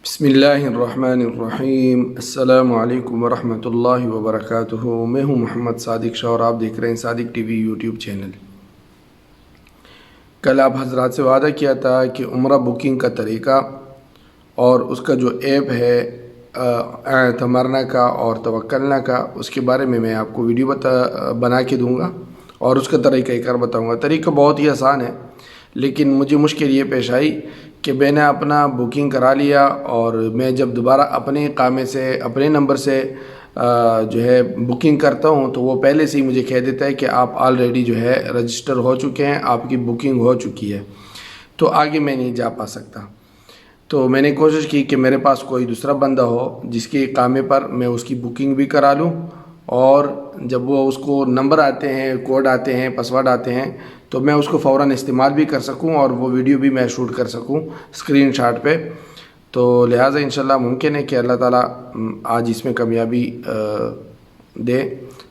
بسم اللہ الرحمن الرحیم۔ السلام علیکم ورحمۃ اللہ وبرکاتہ۔ میں ہوں محمد صادق شاہ اور آپ دیکھ رہے ہیں صادق ٹی وی یوٹیوب چینل۔ کل آپ حضرات سے وعدہ کیا تھا کہ عمرہ بکنگ کا طریقہ اور اس کا جو ایپ ہے اعتمرنا کا اور توکلنا کا، اس کے بارے میں آپ کو ویڈیو بنا کے دوں گا اور اس کا طریقہ کار بتاؤں گا۔ طریقہ بہت ہی آسان ہے، لیکن مجھے مشکل یہ پیش آئی کہ میں نے اپنا بکنگ کرا لیا اور میں جب دوبارہ اپنے اقامے سے اپنے نمبر سے جو ہے بکنگ کرتا ہوں تو وہ پہلے سے ہی مجھے کہہ دیتا ہے کہ آپ آلریڈی جو ہے رجسٹر ہو چکے ہیں، آپ کی بکنگ ہو چکی ہے، تو آگے میں نہیں جا پا سکتا۔ تو میں نے کوشش کی کہ میرے پاس کوئی دوسرا بندہ ہو جس کے اقامے پر میں اس کی بکنگ بھی کرا لوں، اور جب وہ اس کو نمبر آتے ہیں، کوڈ آتے ہیں، پاسورڈ آتے ہیں تو میں اس کو فوراً استعمال بھی کر سکوں اور وہ ویڈیو بھی میں شوٹ کر سکوں اسکرین شاٹ پہ۔ تو لہٰذا انشاءاللہ ممکن ہے کہ اللہ تعالیٰ آج اس میں کامیابی دے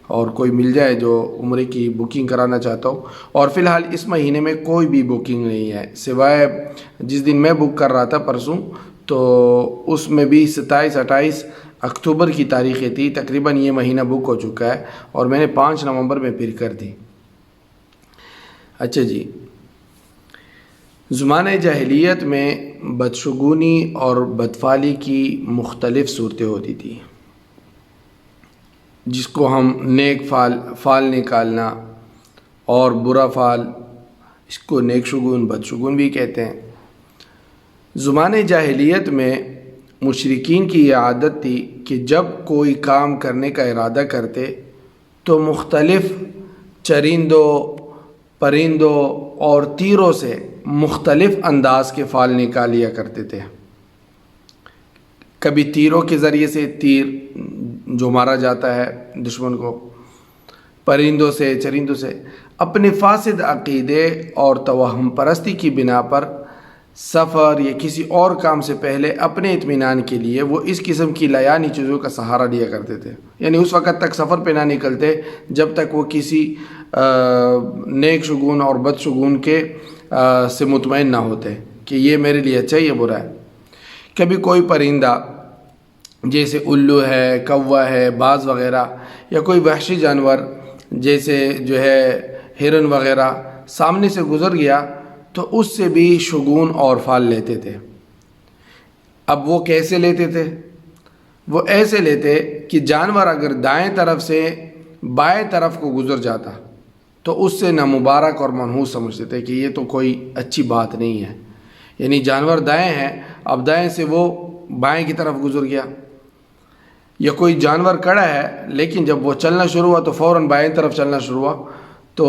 اور کوئی مل جائے جو عمرے کی بکنگ کرانا چاہتا ہو۔ اور فی الحال اس مہینے میں کوئی بھی بکنگ نہیں ہے سوائے جس دن میں بک کر رہا تھا پرسوں، تو اس میں بھی 27-28 اکتوبر کی تاریخیں تھی، تقریباً یہ مہینہ بک ہو چکا ہے اور میں نے 5 نومبر میں پھر کر دی۔ اچھا جی، زمانہ جاہلیت میں بدشگونی اور بدفعلی کی مختلف صورتیں ہوتی تھی، جس کو ہم نیک فعل نکالنا اور برا فعل، اس کو نیک شگون بدشگون بھی کہتے ہیں۔ زمانہ جاہلیت میں مشرکین کی یہ عادت تھی کہ جب کوئی کام کرنے کا ارادہ کرتے تو مختلف چرندوں، پرندوں اور تیروں سے مختلف انداز کے فعل نکالیا کرتے تھے۔ کبھی تیروں کے ذریعے سے تیر جو مارا جاتا ہے دشمن کو، پرندوں سے، چرندوں سے۔ اپنے فاسد عقیدے اور توہم پرستی کی بنا پر سفر یا کسی اور کام سے پہلے اپنے اطمینان کے لیے وہ اس قسم کی لایانی چیزوں کا سہارا لیا کرتے تھے، یعنی اس وقت تک سفر پہ نہ نکلتے جب تک وہ کسی نیک شگون اور بد شگون کے سے مطمئن نہ ہوتے کہ یہ میرے لیے اچھا ہے یا برا ہے۔ کبھی کوئی پرندہ جیسے الو ہے، کوا ہے، باز وغیرہ، یا کوئی وحشی جانور جیسے جو ہے ہرن وغیرہ سامنے سے گزر گیا تو اس سے بھی شگون اور فعل لیتے تھے۔ اب وہ کیسے لیتے تھے؟ وہ ایسے لیتے کہ جانور اگر دائیں طرف سے بائیں طرف کو گزر جاتا تو اس سے نامبارک اور منحوس سمجھتے تھے کہ یہ تو کوئی اچھی بات نہیں ہے، یعنی جانور دائیں ہیں، اب دائیں سے وہ بائیں کی طرف گزر گیا۔ یا کوئی جانور کڑا ہے لیکن جب وہ چلنا شروع ہوا تو فوراً بائیں طرف چلنا شروع ہوا، تو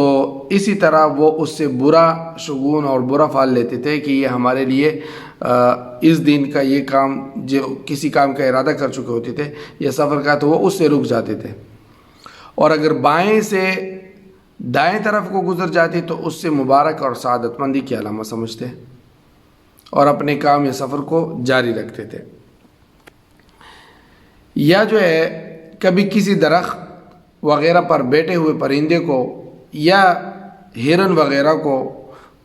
اسی طرح وہ اس سے برا شگون اور برا فعل لیتے تھے کہ یہ ہمارے لیے اس دن کا یہ کام، جو کسی کام کا ارادہ کر چکے ہوتے تھے یا سفر کا، تو وہ اس سے رک جاتے تھے، اور اگر بائیں سے دائیں طرف کو گزر جاتے تو اس سے مبارک اور سعادت مندی کی علامت سمجھتے اور اپنے کام یا سفر کو جاری رکھتے تھے۔ یا جو ہے کبھی کسی درخت وغیرہ پر بیٹھے ہوئے پرندے کو یا ہرن وغیرہ کو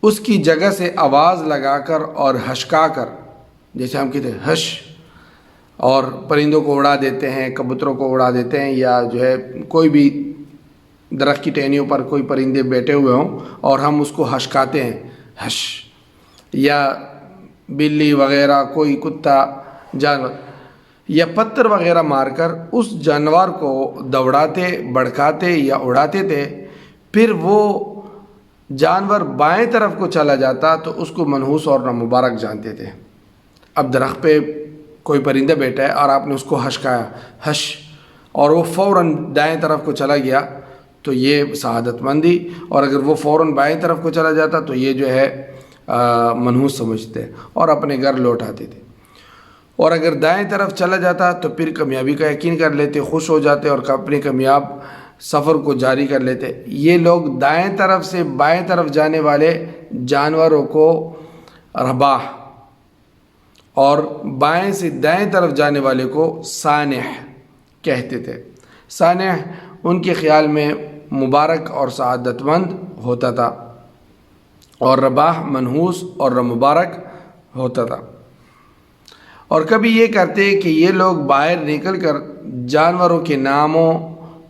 اس کی جگہ سے آواز لگا کر اور ہشکا کر، جیسے ہم کہتے ہیں ہش، اور پرندوں کو اڑا دیتے ہیں، کبوتروں کو اڑا دیتے ہیں، یا جو ہے کوئی بھی درخت کی ٹہنیوں پر کوئی پرندے بیٹھے ہوئے ہوں اور ہم اس کو ہشکاتے ہیں ہش، یا بلی وغیرہ، کوئی کتا جانور، یا پتھر وغیرہ مار کر اس جانور کو دوڑاتے، بڑکاتے یا اڑاتے تھے۔ پھر وہ جانور بائیں طرف کو چلا جاتا تو اس کو منحوس اور نامبارک جانتے تھے۔ اب درخت پہ کوئی پرندہ بیٹھا ہے اور آپ نے اس کو ہشکایا ہش، اور وہ فوراً دائیں طرف کو چلا گیا تو یہ سعادت مندی، اور اگر وہ فوراً بائیں طرف کو چلا جاتا تو یہ جو ہے منحوس سمجھتے اور اپنے گھر لوٹ آتے تھے، اور اگر دائیں طرف چلا جاتا تو پھر کامیابی کا یقین کر لیتے، خوش ہو جاتے اور اپنے کامیاب سفر کو جاری کر لیتے۔ یہ لوگ دائیں طرف سے بائیں طرف جانے والے جانوروں کو رباح اور بائیں سے دائیں طرف جانے والے کو سانح کہتے تھے۔ سانح ان کے خیال میں مبارک اور سعادت مند ہوتا تھا، اور رباح منحوس اور مبارک ہوتا تھا۔ اور کبھی یہ کرتے کہ یہ لوگ باہر نکل کر جانوروں کے ناموں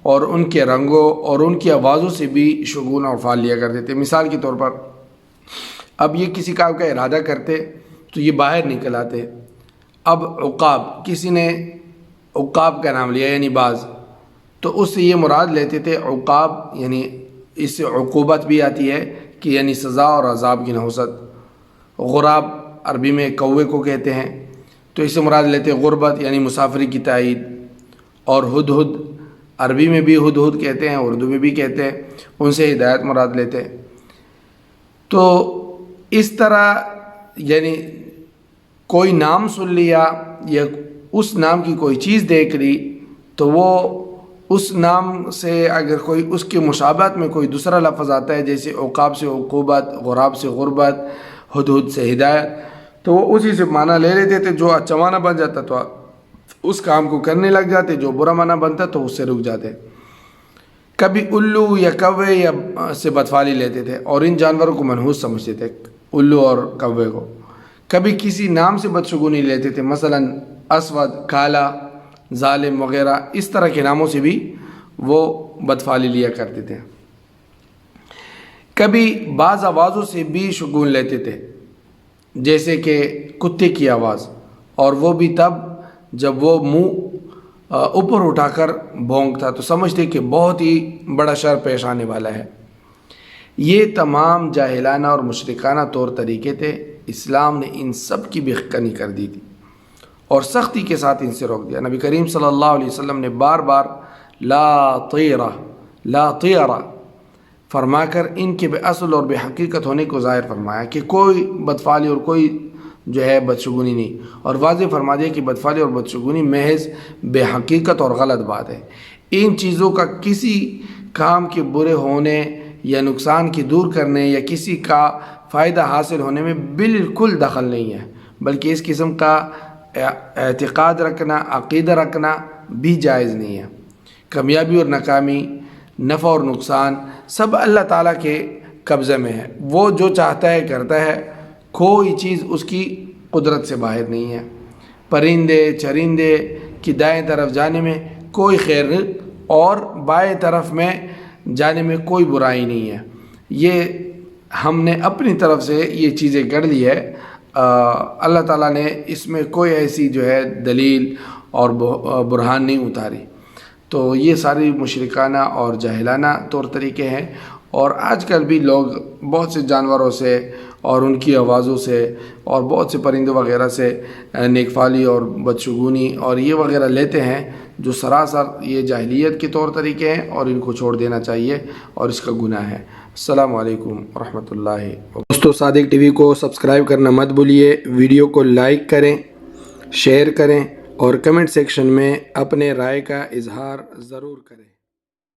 اور ان کے رنگوں اور ان کی آوازوں سے بھی شگون اور فال لیا کرتے تھے۔ مثال کے طور پر اب یہ کسی کام کا ارادہ کرتے تو یہ باہر نکل آتے۔ اب عقاب، کسی نے عقاب کا نام لیا یعنی باز، تو اس سے یہ مراد لیتے تھے عقاب یعنی اس سے عقوبت بھی آتی ہے کہ یعنی سزا اور عذاب کی نحوست۔ غراب عربی میں کوے کو کہتے ہیں، تو اس سے مراد لیتے غربت یعنی مسافری کی تائید۔ اور ہدہد عربی میں بھی ہدہد کہتے ہیں، اردو میں بھی کہتے ہیں، ان سے ہدایت مراد لیتے ہیں۔ تو اس طرح یعنی کوئی نام سن لیا یا اس نام کی کوئی چیز دیکھ لی تو وہ اس نام سے اگر کوئی اس کے مشابہت میں کوئی دوسرا لفظ آتا ہے، جیسے عقاب سے عقوبت، غراب سے غربت، ہدہد سے ہدایت، تو وہ اسی سے معنی لے لیتے تھے۔ جو اچھا معنی بن جاتا تو اس کام کو کرنے لگ جاتے، جو برا معنی بنتا تو اس سے رک جاتے۔ کبھی الو یا کوے یا سے بدفعلی لیتے تھے اور ان جانوروں کو منحوس سمجھتے تھے، الو اور کوے کو۔ کبھی کسی نام سے بدشگونی لیتے تھے، مثلا اسود، کالا، ظالم وغیرہ، اس طرح کے ناموں سے بھی وہ بدفعلی لیا کرتے تھے۔ کبھی بعض آوازوں سے بھی شگون لیتے تھے، جیسے کہ کتے کی آواز، اور وہ بھی تب جب وہ منہ اوپر اٹھا کر بھونکتا تو سمجھتے کہ بہت ہی بڑا شر پیش آنے والا ہے۔ یہ تمام جاہلانہ اور مشرکانہ طور طریقے تھے۔ اسلام نے ان سب کی بےخنی کر دی تھی اور سختی کے ساتھ ان سے روک دیا۔ نبی کریم صلی اللہ علیہ وسلم نے بار بار لا طیرہ لا طیرہ فرما کر ان کے بے اصل اور بے حقیقت ہونے کو ظاہر فرمایا کہ کوئی بدفعلی اور کوئی جو ہے بدشگونی نہیں، اور واضح فرما دیا کہ بدفعلی اور بدشگونی محض بے حقیقت اور غلط بات ہے۔ ان چیزوں کا کسی کام کے برے ہونے یا نقصان کی دور کرنے یا کسی کا فائدہ حاصل ہونے میں بالکل دخل نہیں ہے، بلکہ اس قسم کا اعتقاد رکھنا، عقیدہ رکھنا بھی جائز نہیں ہے۔ کامیابی اور ناکامی، نفع اور نقصان سب اللہ تعالیٰ کے قبضے میں ہے۔ وہ جو چاہتا ہے کرتا ہے، کوئی چیز اس کی قدرت سے باہر نہیں ہے۔ پرندے چرندے کی دائیں طرف جانے میں کوئی خیر اور بائیں طرف میں جانے میں کوئی برائی نہیں ہے۔ یہ ہم نے اپنی طرف سے یہ چیزیں گڑھ لی ہے، اللہ تعالیٰ نے اس میں کوئی ایسی جو ہے دلیل اور برہان نہیں اتاری۔ تو یہ ساری مشرکانہ اور جاہلانہ طور طریقے ہیں، اور آج کل بھی لوگ بہت سے جانوروں سے اور ان کی آوازوں سے اور بہت سے پرندوں وغیرہ سے نیک فالی اور بدشگونی اور یہ وغیرہ لیتے ہیں، جو سراسر یہ جاہلیت کے طور طریقے ہیں، اور ان کو چھوڑ دینا چاہیے اور اس کا گناہ ہے۔ السلام علیکم ورحمۃ اللہ وبرکاتہ۔ دوستو، صادق ٹی وی کو سبسکرائب کرنا مت بھولیے، ویڈیو کو لائک کریں، شیئر کریں اور کمنٹ سیکشن میں اپنے رائے کا اظہار ضرور کریں۔